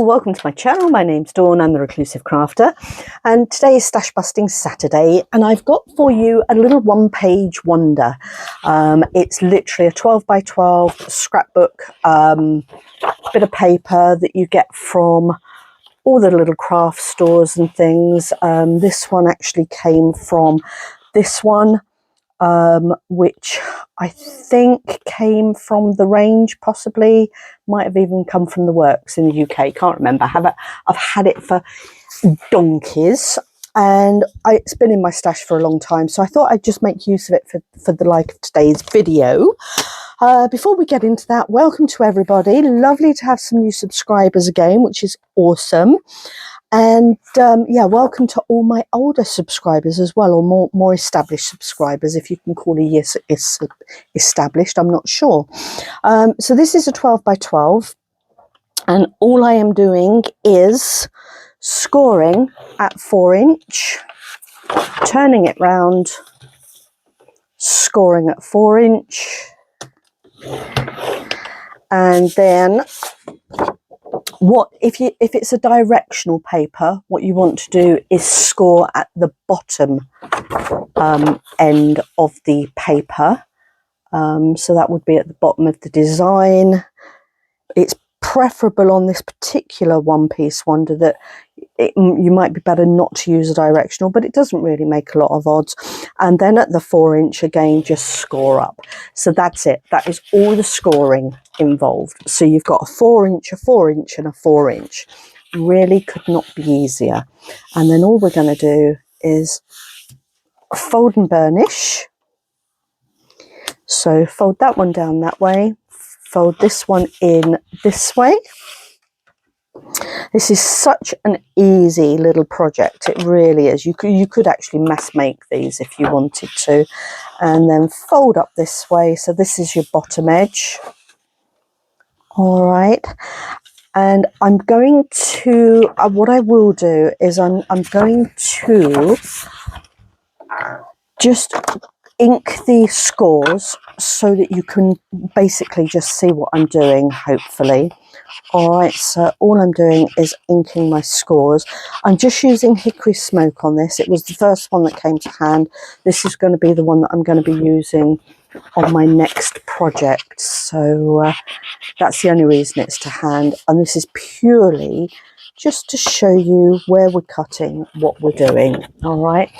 welcome to my channel. My name's Dawn, I'm the Reclusive Crafter, and today is Stash Busting Saturday, and I've got for you a little one-page wonder. It's literally a 12 by 12 scrapbook, bit of paper that you get from all the little craft stores and things. This one actually came from this one, which I think came from the range, possibly might have even come from the works in the UK, can't remember. I've had it for donkeys, and it's been in my stash for a long time, so I thought I'd just make use of it for the like of today's video. Before we get into that, welcome to everybody. Lovely to have some new subscribers again, which is awesome. And yeah, welcome to all my older subscribers as well, or more established subscribers, if you can call a yes established, I'm not sure. So this is a 12 by 12, and all I am doing is scoring at 4-inch, turning it round, scoring at 4-inch, and then if it's a directional paper, what you want to do is score at the bottom end of the paper. So that would be at the bottom of the design. It's preferable on this particular one-piece wonder that you might be better not to use a directional, but it doesn't really make a lot of odds. And then at the 4-inch again, just score up. So that's it. That is all the scoring involved. So you've got a 4-inch, a 4-inch, and a 4-inch. Really could not be easier. And then all we're going to do is fold and burnish. So fold that one down that way, fold this one in this way. This is such an easy little project, it really is. You could actually mass make these if you wanted to. And then fold up this way, so this is your bottom edge. All right, and I'm going to, what I will do is I'm going to just ink the scores so that you can basically just see what I'm doing, hopefully. All right, so all I'm doing is inking my scores. I'm just using hickory smoke on this. It was the first one that came to hand. This is going to be the one that I'm going to be using on my next project. So that's the only reason it's to hand. And this is purely just to show you where we're cutting, what we're doing. All right.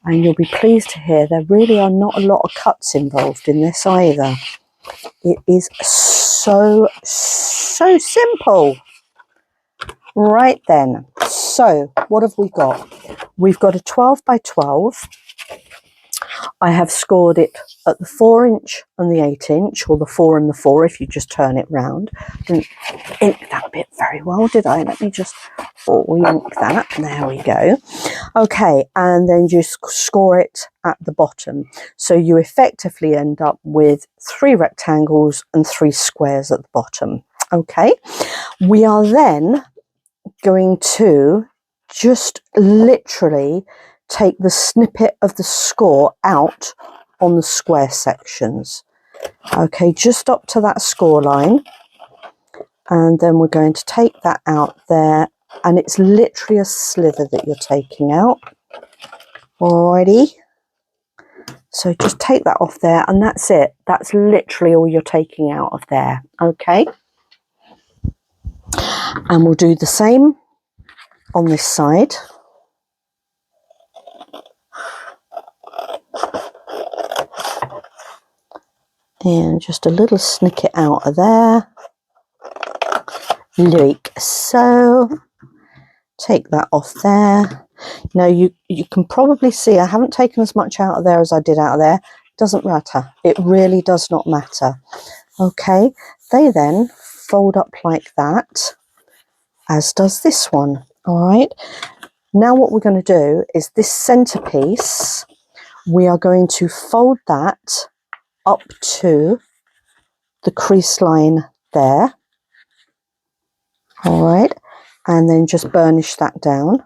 And you'll be pleased to hear there really are not a lot of cuts involved in this either. It is so simple. Right then, so what have we got? We've got a 12 by 12. I have scored it at the 4-inch and the 8-inch, or the 4 and the 4 if you just turn it round. Didn't ink that bit very well, did I? Let me just ink that. There we go. Okay, and then just score it at the bottom. So you effectively end up with 3 rectangles and 3 squares at the bottom. Okay, we are then going to just literally take the snippet of the score out on the square sections. Okay, just up to that score line, and then we're going to take that out there, and it's literally a slither that you're taking out. Alrighty, so just take that off there, and that's it. That's literally all you're taking out of there. Okay, and we'll do the same on this side. And just a little snicket out of there, like so. Take that off there. Now you can probably see I haven't taken as much out of there as I did out of there. Doesn't matter. It really does not matter. Okay, they then fold up like that, as does this one. All right. Now what we're going to do is this centerpiece, we are going to fold that up to the crease line there. All right, and then just burnish that down.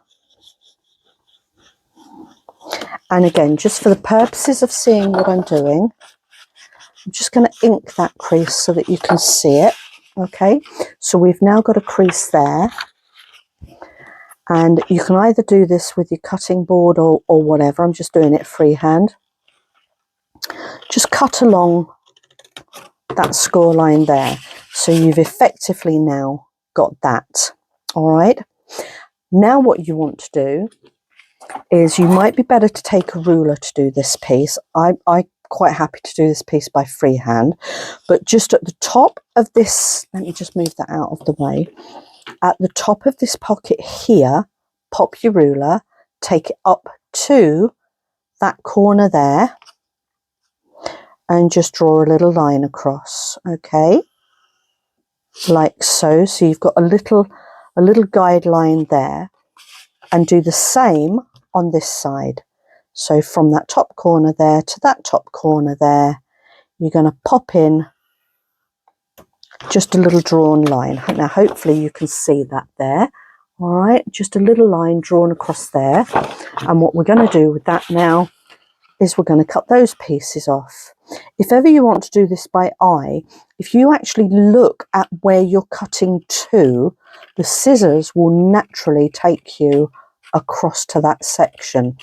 And again, just for the purposes of seeing what I'm doing, I'm just going to ink that crease so that you can see it. Okay, so we've now got a crease there, and you can either do this with your cutting board or whatever. I'm just doing it freehand. Just cut along that score line there. So you've effectively now got that. All right. Now what you want to do is, you might be better to take a ruler to do this piece. I'm quite happy to do this piece by freehand, but just at the top of this, let me just move that out of the way. At the top of this pocket here, pop your ruler, take it up to that corner there, and just draw a little line across. Okay, like so. So you've got a little guideline there, and do the same on this side. So from that top corner there to that top corner there, you're going to pop in just a little drawn line. Now hopefully you can see that there. All right, just a little line drawn across there. And what we're going to do with that now is we're going to cut those pieces off. If ever you want to do this by eye, if you actually look at where you're cutting to, the scissors will naturally take you across to that section.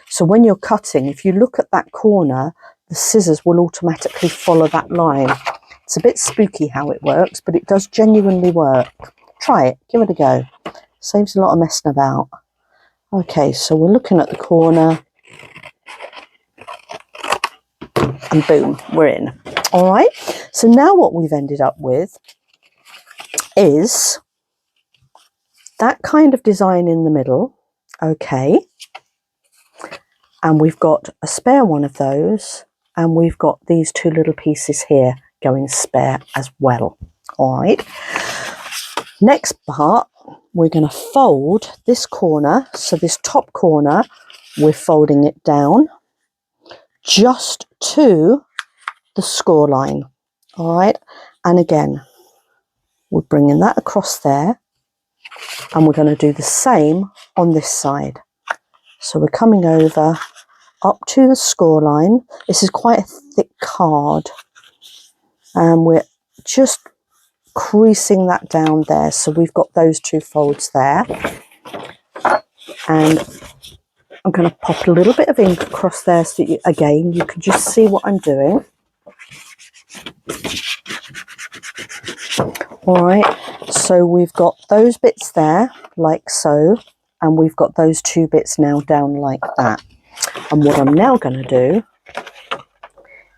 So when you're cutting, if you look at that corner, the scissors will automatically follow that line. It's a bit spooky how it works, but it does genuinely work. Try it, give it a go. Saves a lot of messing about. Okay, so we're looking at the corner, and boom, we're in. All right, so now what we've ended up with is that kind of design in the middle. Okay, and we've got a spare one of those, and we've got these two little pieces here going spare as well. All right, next part, we're going to fold this corner. So this top corner, we're folding it down just to the score line. All right, and again, we're bringing that across there, and we're going to do the same on this side. So we're coming over up to the score line. This is quite a thick card, and we're just creasing that down there. So we've got those two folds there, and I'm going to pop a little bit of ink across there so that again you can just see what I'm doing. All right, so we've got those bits there like so, and we've got those two bits now down like that. And what I'm now going to do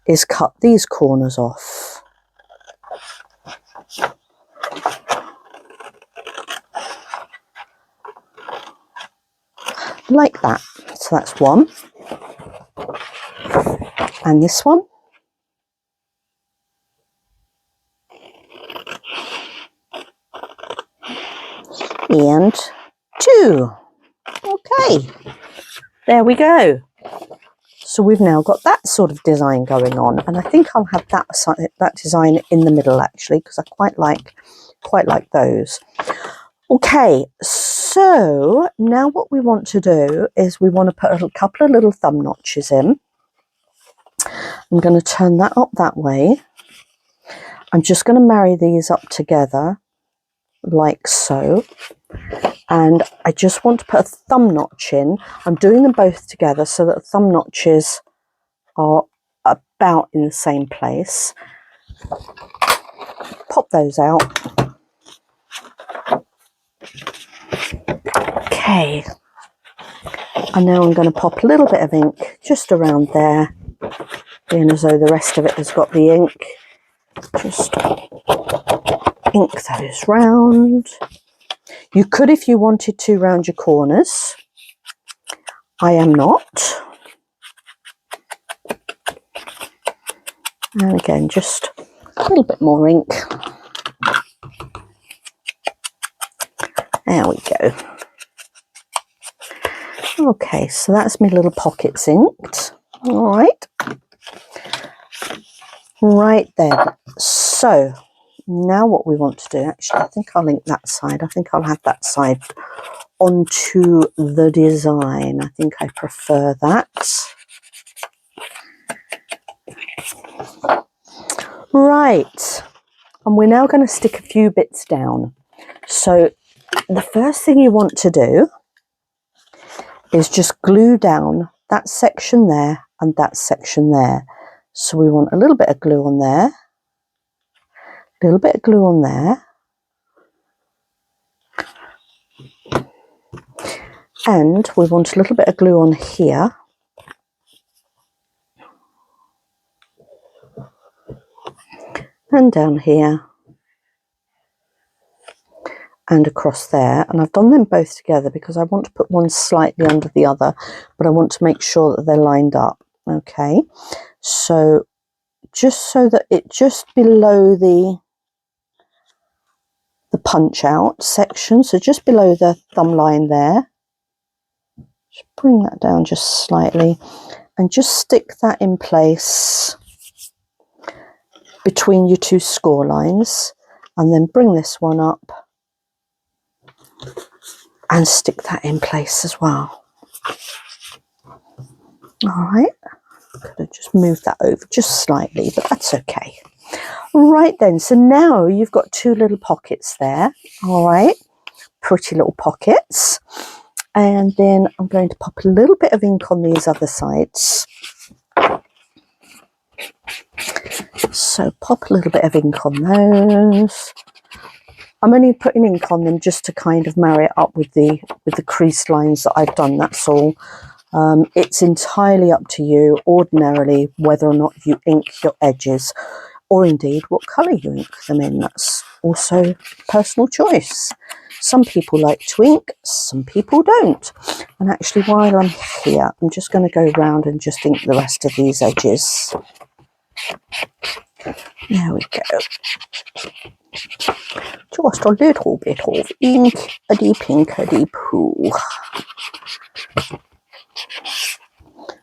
is cut these corners off. Like that. So that's one. And this one. And two. Okay. There we go. So we've now got that sort of design going on, and I think I'll have that design in the middle actually, because I quite like those. Okay, so now what we want to do is we want to put a couple of little thumb notches in. I'm going to turn that up that way. I'm just going to marry these up together like so. And I just want to put a thumb notch in. I'm doing them both together so that the thumb notches are about in the same place. Pop those out. Okay. And now I'm going to pop a little bit of ink just around there, being as though the rest of it has got the ink. Just ink those round. You could, if you wanted to, round your corners. I am not. And again, just a little bit more ink. There we go. Okay, so that's my little pockets inked. All right. Right then. So now what we want to do, actually, I think I'll ink that side. I think I'll have that side onto the design. I think I prefer that. Right. And we're now going to stick a few bits down. So the first thing you want to do is just glue down that section there and that section there. So we want a little bit of glue on there, a little bit of glue on there, and we want a little bit of glue on here, and down here, and across there. And I've done them both together because I want to put one slightly under the other, but I want to make sure that they're lined up. Okay, so just so that it just below the punch out section, so just below the thumb line there, just bring that down just slightly and just stick that in place between your two score lines, and then bring this one up and stick that in place as well. All right, could have just moved that over just slightly, but that's okay. Right then, so now you've got two little pockets there. All right, pretty little pockets. And then I'm going to pop a little bit of ink on these other sides. So pop a little bit of ink on those. I'm only putting ink on them just to kind of marry it up with the crease lines that I've done, that's all. It's entirely up to you ordinarily whether or not you ink your edges, or indeed what colour you ink them in. That's also personal choice. Some people like to ink, some people don't. And actually, while I'm here, I'm just going to go round and just ink the rest of these edges. There we go. Just a little bit of ink, pinkity poo.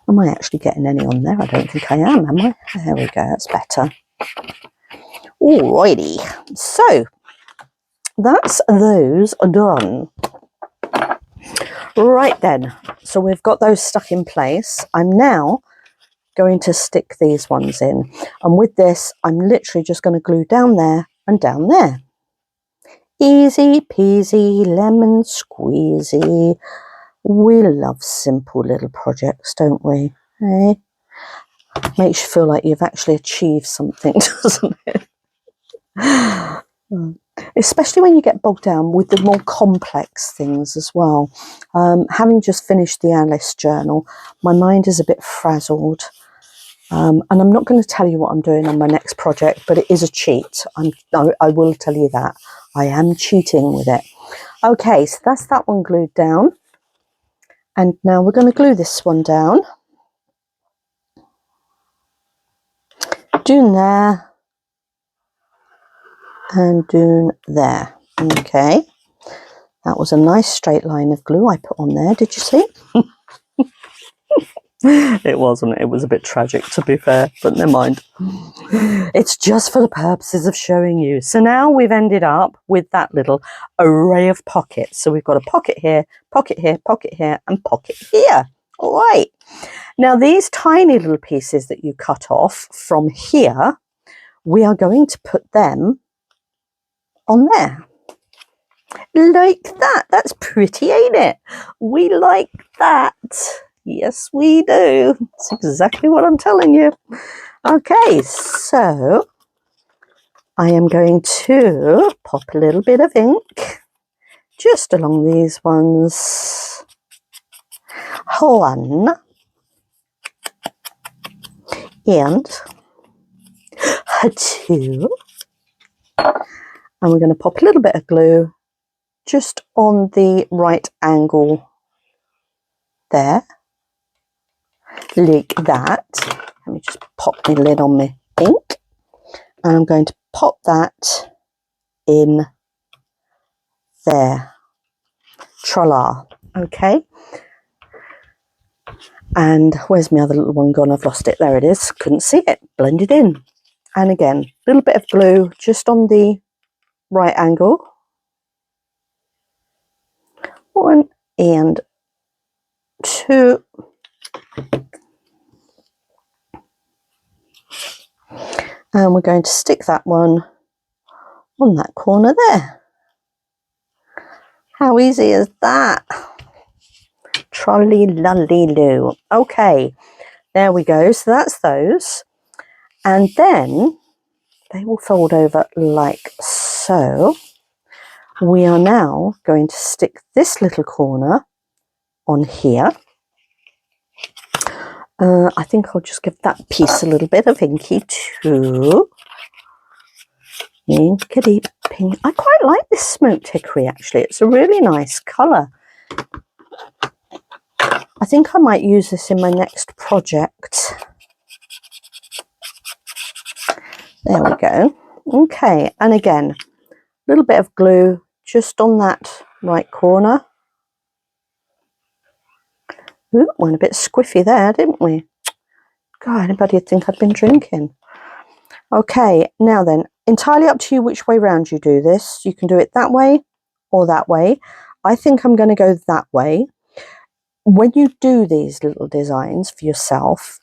Am I actually getting any on there? I don't think I am I? There we go, that's better. Alrighty, so that's those done. Right then, so we've got those stuck in place. I'm now going to stick these ones in, and with this I'm literally just going to glue down there and down there. Easy peasy lemon squeezy. We love simple little projects, don't we? Eh? Makes you feel like you've actually achieved something, doesn't it? Especially when you get bogged down with the more complex things as well. Having just finished the Alice journal, my mind is a bit frazzled. And I'm not going to tell you what I'm doing on my next project, but it is a cheat. I will tell you that. I am cheating with it. Okay, so that's that one glued down. And now we're going to glue this one down. Doon there. And doon there. Okay. That was a nice straight line of glue I put on there. Did you see? It wasn't. It was a bit tragic, to be fair, but never mind. It's just for the purposes of showing you. So now we've ended up with that little array of pockets. So we've got a pocket here, pocket here, pocket here, and pocket here. All right. Now these tiny little pieces that you cut off from here, we are going to put them on there. Like that. That's pretty, ain't it? We like that. Yes, we do. That's exactly what I'm telling you. Okay, so I am going to pop a little bit of ink just along these ones. One and two. And we're going to pop a little bit of glue just on the right angle there. Like that. Let me just pop my lid on my ink. And I'm going to pop that in there. Tra-la. Okay. And where's my other little one gone? I've lost it. There it is. Couldn't see it. Blended in. And again, a little bit of glue just on the right angle. One and two. And we're going to stick that one on that corner there. How easy is that? Trolley lolly loo. Okay, there we go. So that's those. And then they will fold over like so. We are now going to stick this little corner on here. I think I'll just give that piece a little bit of inky too. Inkity pink. I quite like this smoked hickory actually. It's a really nice colour. I think I might use this in my next project. There we go. Okay, and again, a little bit of glue just on that right corner. Ooh, went a bit squiffy there, didn't we? God, anybody would think I'd been drinking. Okay, now then, entirely up to you which way round you do this. You can do it that way or that way. I think I'm going to go that way. When you do these little designs for yourself,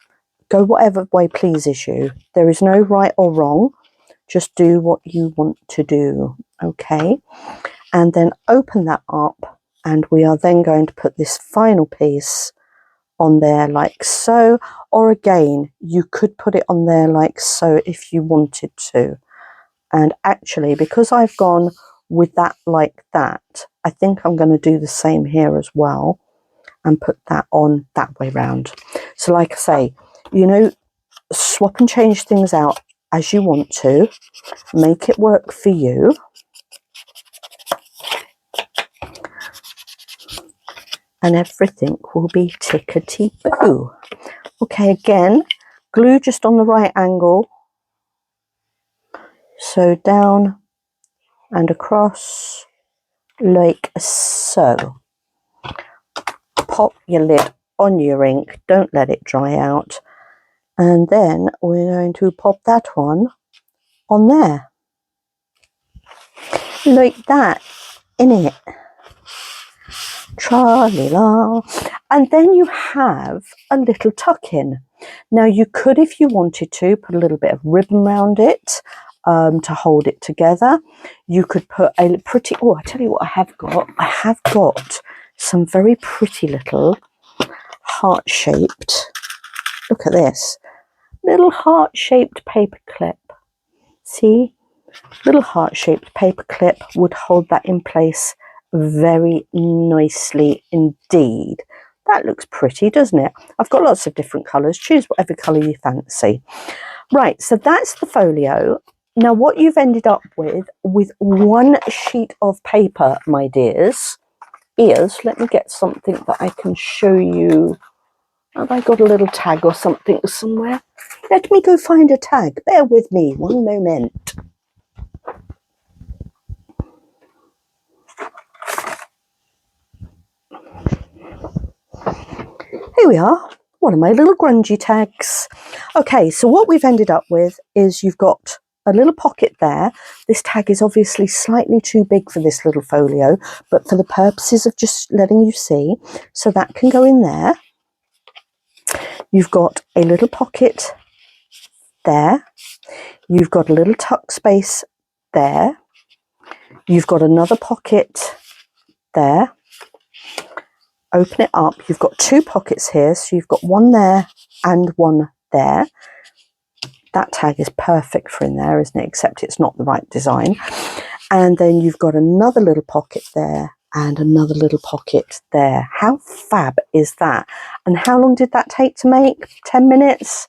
go whatever way pleases you. There is no right or wrong. Just do what you want to do, okay? And then open that up, and we are then going to put this final piece on there like so, or again, you could put it on there like so if you wanted to. And actually, because I've gone with that like that, I think I'm going to do the same here as well and put that on that way round. So like I say, you know, swap and change things out as you want to, make it work for you. And everything will be tickety-boo. Okay, again, glue just on the right angle. So down and across like so. Pop your lid on your ink, don't let it dry out. And then we're going to pop that one on there. Like that, innit? Tra-li-la. And then you have a little tuck-in. Now you could, if you wanted to, put a little bit of ribbon around it to hold it together. You could put a pretty, oh, I tell you what I have got. I have got some very pretty little heart-shaped, look at this, little heart-shaped paper clip. See? Little heart-shaped paper clip would hold that in place very nicely indeed. That looks pretty, doesn't it? I've got lots of different colours. Choose whatever colour you fancy. Right, so that's the folio. Now what you've ended up with one sheet of paper, my dears, is, let me get something that I can show you. Have I got a little tag or something somewhere? Let me go find a tag. Bear with me one moment. Here we are, one of my little grungy tags. Okay, so what we've ended up with is you've got a little pocket there. This tag is obviously slightly too big for this little folio, but for the purposes of just letting you see, so that can go in there. You've got a little pocket there. You've got a little tuck space there. You've got another pocket there. Open it up. You've got two pockets here, so you've got one there and one there. That tag is perfect for in there, isn't it? Except it's not the right design. And then you've got another little pocket there and another little pocket there. How fab is that? And how long did that take to make? 10 minutes?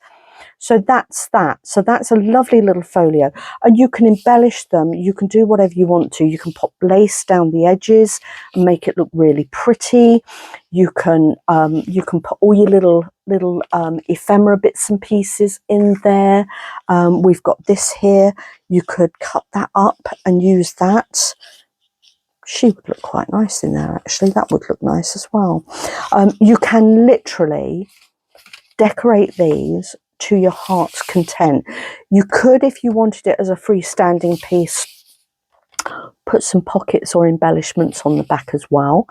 So that's that. So that's a lovely little folio. And you can embellish them. You can do whatever you want to. You can pop lace down the edges and make it look really pretty. You can put all your little ephemera bits and pieces in there. We've got this here. You could cut that up and use that. She would look quite nice in there, actually. That would look nice as well. You can literally decorate these to your heart's content. You could, if you wanted it as a freestanding piece, put some pockets or embellishments on the back as well.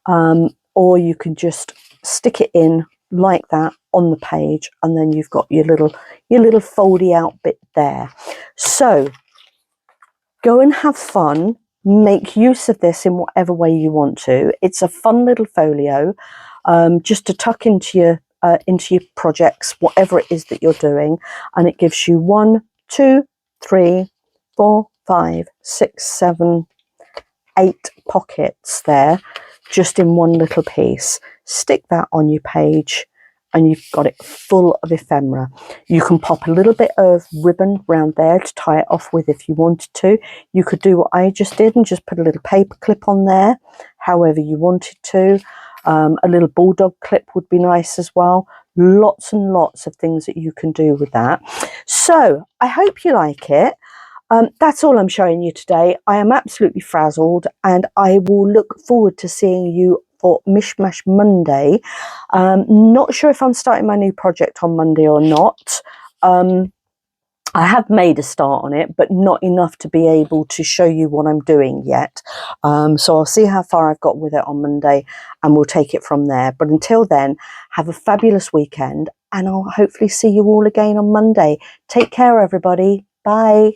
Or you can just stick it in like that on the page, and then you've got your little foldy out bit there. So Go and have fun. Make use of this in whatever way you want to. It's a fun little folio, just to tuck into your projects, whatever it is that you're doing, and it gives you 1, 2, 3, 4, 5, 6, 7, 8 pockets there, just in one little piece. Stick that on your page and you've got it full of ephemera. You can pop a little bit of ribbon round there to tie it off with if you wanted to. You could do what I just did and just put a little paper clip on there, however you wanted to. A little bulldog clip would be nice as well. Lots and lots of things that you can do with that. So I hope you like it. That's all I'm showing you today. I am absolutely frazzled, and I will look forward to seeing you for Mishmash Monday. Not sure if I'm starting my new project on Monday or not. I have made a start on it, but not enough to be able to show you what I'm doing yet. So I'll see how far I've got with it on Monday, and we'll take it from there. But until then, have a fabulous weekend, and I'll hopefully see you all again on Monday. Take care, everybody. Bye.